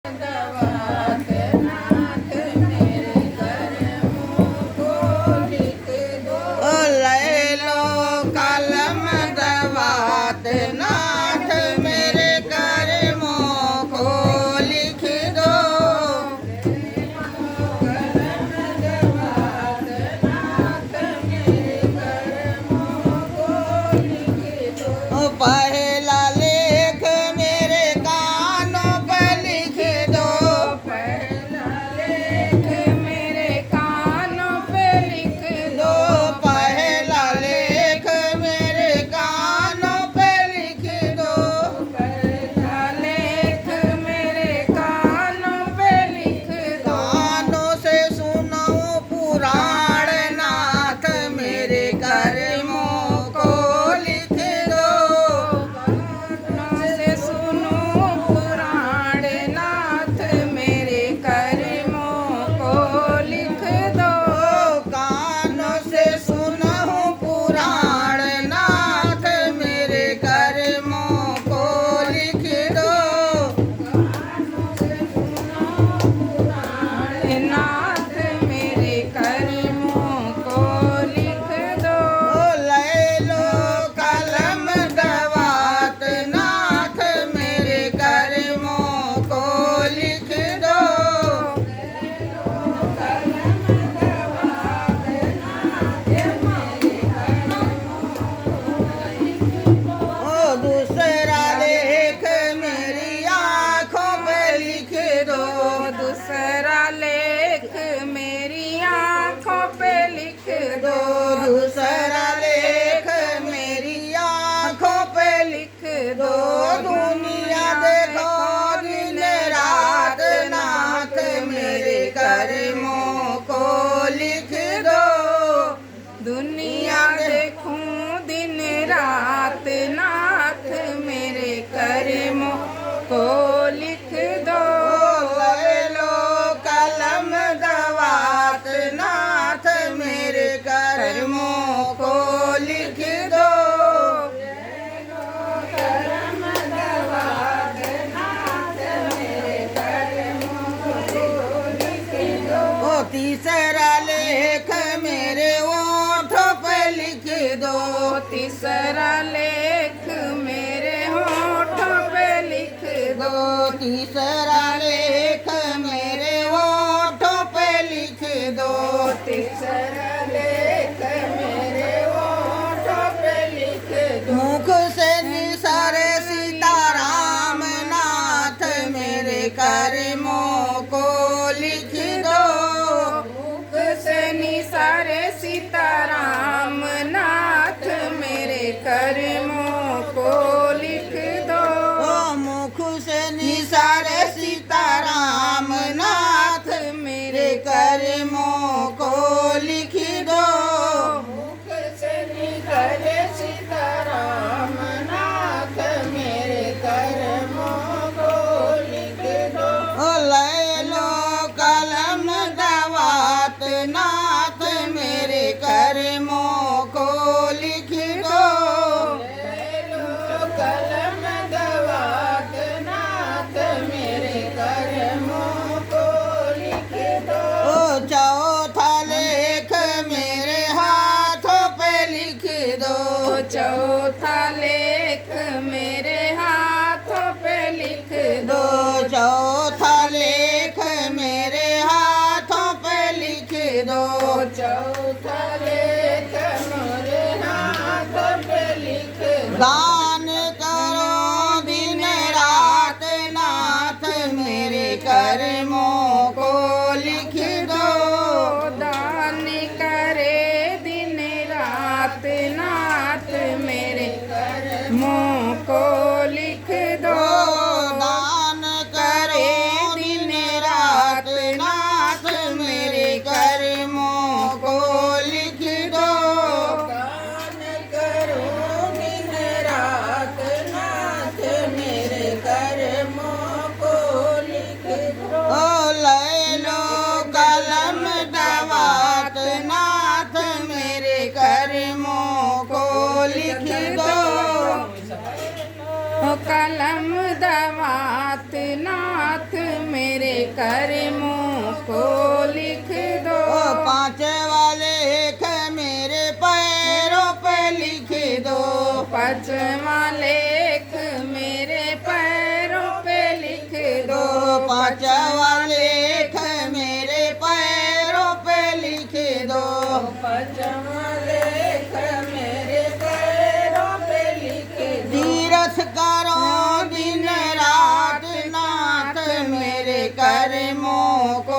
दवात नाथ मेरे कर्मों को लिख दो। ले लो कलम दवात नाथ मेरे कर्मों को लिख दो। कलम दवात नाथ मेरे कर्मों को लिख दो। पहला लेख मेरे कानों पे लिख दो। पहला लेख मेरे कानों पे लिख दो। पहला लेख मेरे कानों पे लिख दो। पहला लेख मेरे कानों पे लिख दो। कानों से सुनो पुराण नाथ मेरे कर्मों को लिख दो। कानों से सुनो पुराण नाथ मेरे कर्मों को लिख दो। कानों से सुनो पुराण नाथ मेरे कर्मों को लिख दो। कानों से सुनो पुराण नाथ मेरे कर्मों को लिख दो। ले लो कलम दवात नाथ मेरे कर्मों को लिख दो। दूसरा लेख मेरी आँखों पे लिख दो। दूसरा लेख मेरी आँखों पे लिख दो। दूसरा लेख मेरी आँखों पे लिख दो। दुनिया देखो दिन रात नाथ मेरे कर्मों को लिख दो। दुनिया देखूं दिन रात नाथ मेरे कर्मों को लिख दो। ले लो कलम दवात नाथ मेरे कर्मों को लिख दो। ले लो कलम दवात नाथ मेरे कर्मों को लिख दो। तीसरा लेख मेरे ओठों पे लिख दो। तीसरा लेख मेरे होठों पे लिख दो। तीसरा लेख मेरे होठों पे लिख दो। तीसरा लेख मेरे होठों पे लिख दो। मुख से निसारे सीताराम नाथ मेरे कर्मों को लिख दो। मुख से निसारे सीताराम नाथ मेरे कर्मों को लिख दो। मुख से निसारे सीताराम नाथ मेरे कर्मों को लिख दो। मुख से निसारे सीताराम नाथ मेरे कर्मों को लिख दो। ले लो कलम दवात नाथ मेरे कर्मों को लिख दो। ले लो कलम दवात नाथ मेरे कर्मों को लिख दो। चौथा लेख मेरे हाथों पे लिख दो। चौथा लेख मेरे हाथों पे लिख दो। चौथा लेख मेरे हाथों पे लिख दो। चौथा लेख मेरे हाथों पे लिख दो। दान करो दिन रात नाथ मेरे कर्मों को लिख दो। दान करे दिन रात नाथ मेरे कर्मों को लिख दो। दान करे दिन रात नाथ मेरे कर्मों को लिख दो। दान करो दिन रात नाथ मेरे कर्मों को लिख दो। ले लो कलम दवात नाथ मेरे कर्मों को लिख दो। कलम दवात नाथ कर्मों को लिख दो। पांचवा लेख मेरे पैरों पे लिख दो। पांचवा लेख मेरे पैरों पे लिख दो। पांचवा लेख मेरे पैरों पे लिख दो। पांचवा लेख मेरे पैरों पे लिख दो। तीरथ करो दिन रात नाथ मेरे कर्मों को